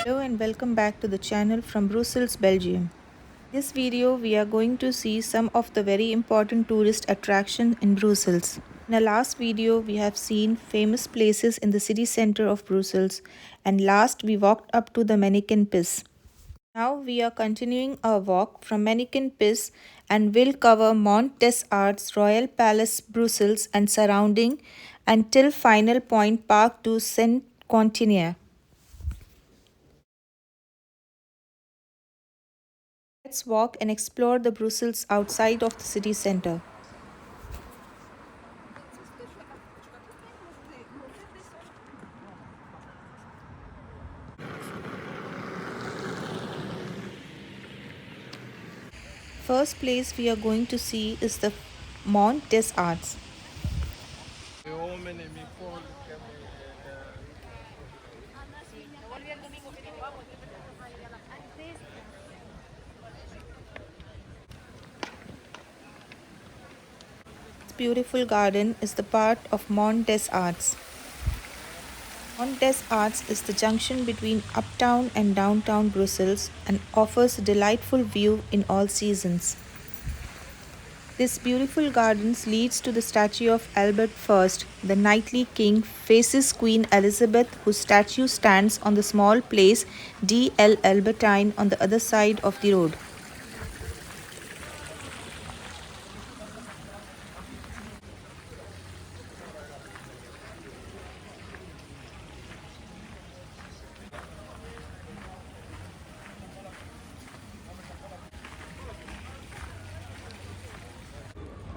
Hello and welcome back to the channel from Brussels, Belgium. In this video, we are going to see some of the very important tourist attractions in Brussels. In the last video, we have seen famous places in the city center of Brussels, and last we walked up to the Manneken Pis. Now we are continuing our walk from Manneken Pis and will cover Montdesarts, Royal Palace, Brussels and surrounding until final point Parc du Cinquantenaire. Let's walk and explore the Brussels outside of the city center. First place we are going to see is the Mont des Arts. This beautiful garden is the part of Mont des Arts. Mont des Arts is the junction between uptown and downtown Brussels and offers a delightful view in all seasons. This beautiful gardens leads to the statue of Albert I, the knightly king faces Queen Elizabeth, whose statue stands on the small place D. L. Albertine on the other side of the road.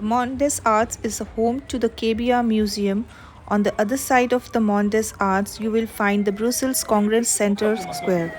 Mont des Arts is home to the Cabia Museum. On the other side of the Mont des Arts, you will find the Brussels Congress Center Square.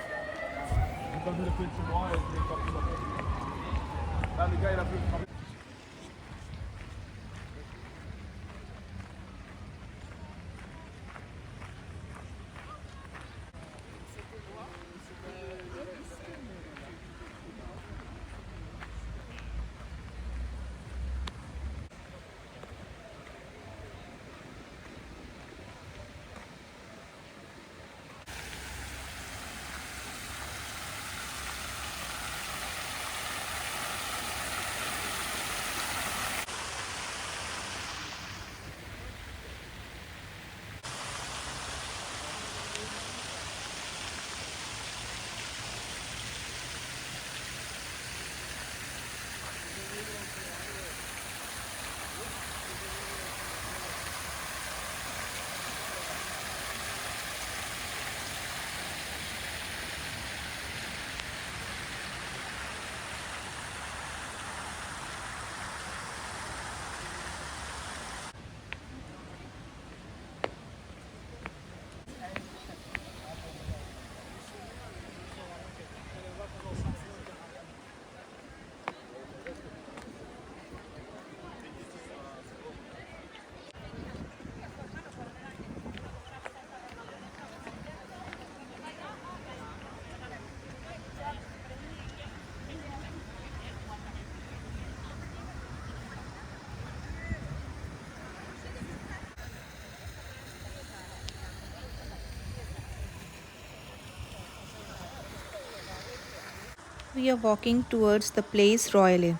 We are walking towards the Place Royale.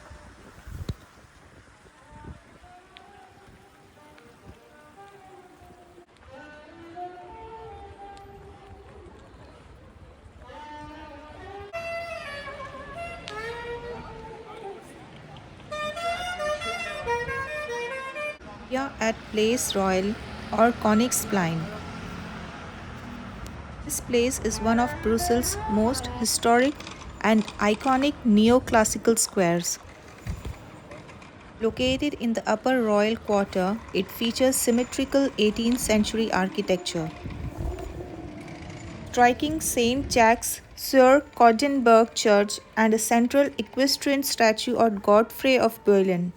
We are at Place Royale or Königsplein. This place is one of Brussels' most historic and iconic neoclassical squares. Located in the upper royal quarter, it features symmetrical 18th century architecture. Striking St. Jacques sur Coudenberg Church and a central equestrian statue of Godfrey of Bouillon.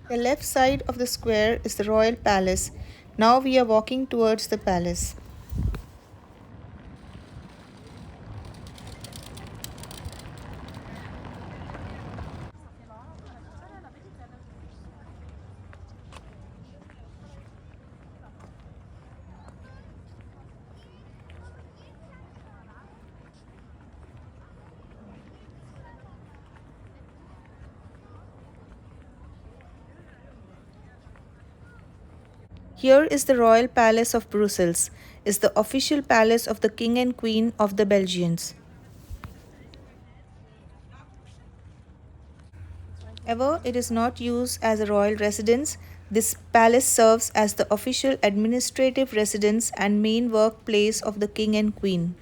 The left side of the square is the royal palace. Now we are walking towards the palace. Here is the Royal Palace of Brussels, is the official palace of the King and Queen of the Belgians. Ever it is not used as a royal residence, this palace serves as the official administrative residence and main workplace of the King and Queen.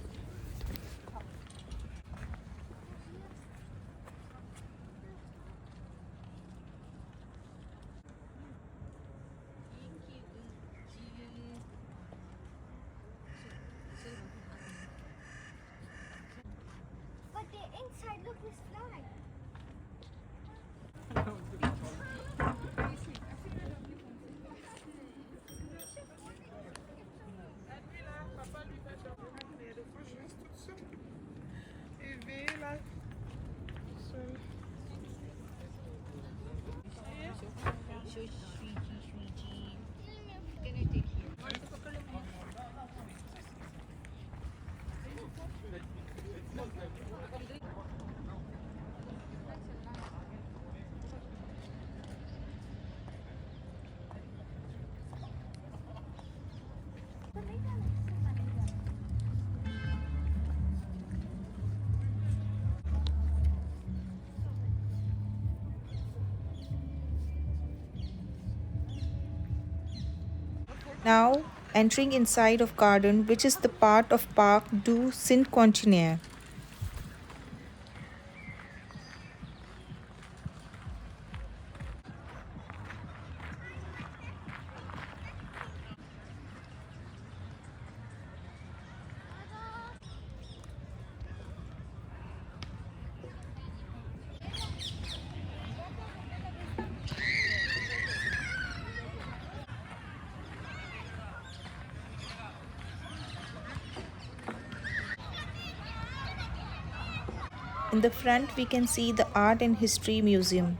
But the inside, look, this flag. Now entering inside of garden, which is the part of Parc du Cinquantenaire. In the front, we can see the Art and History Museum.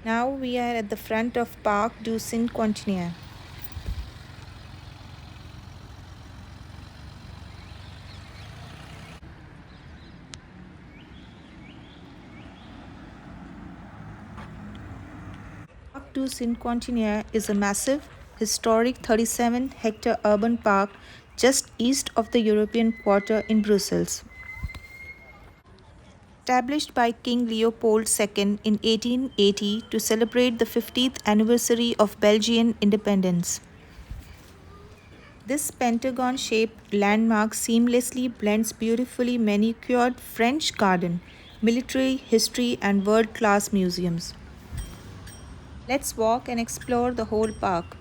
Now we are at the front of Parc du Cinquantenaire. Parc du Cinquantenaire is a massive, historic 37-hectare urban park just east of the European Quarter in Brussels. Established by King Leopold II in 1880 to celebrate the 50th anniversary of Belgian independence. This pentagon-shaped landmark seamlessly blends beautifully manicured French garden, military history and world-class museums. Let's walk and explore the whole park.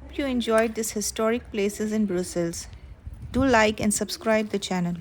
Hope you enjoyed these historic places in Brussels. Do like and subscribe the channel.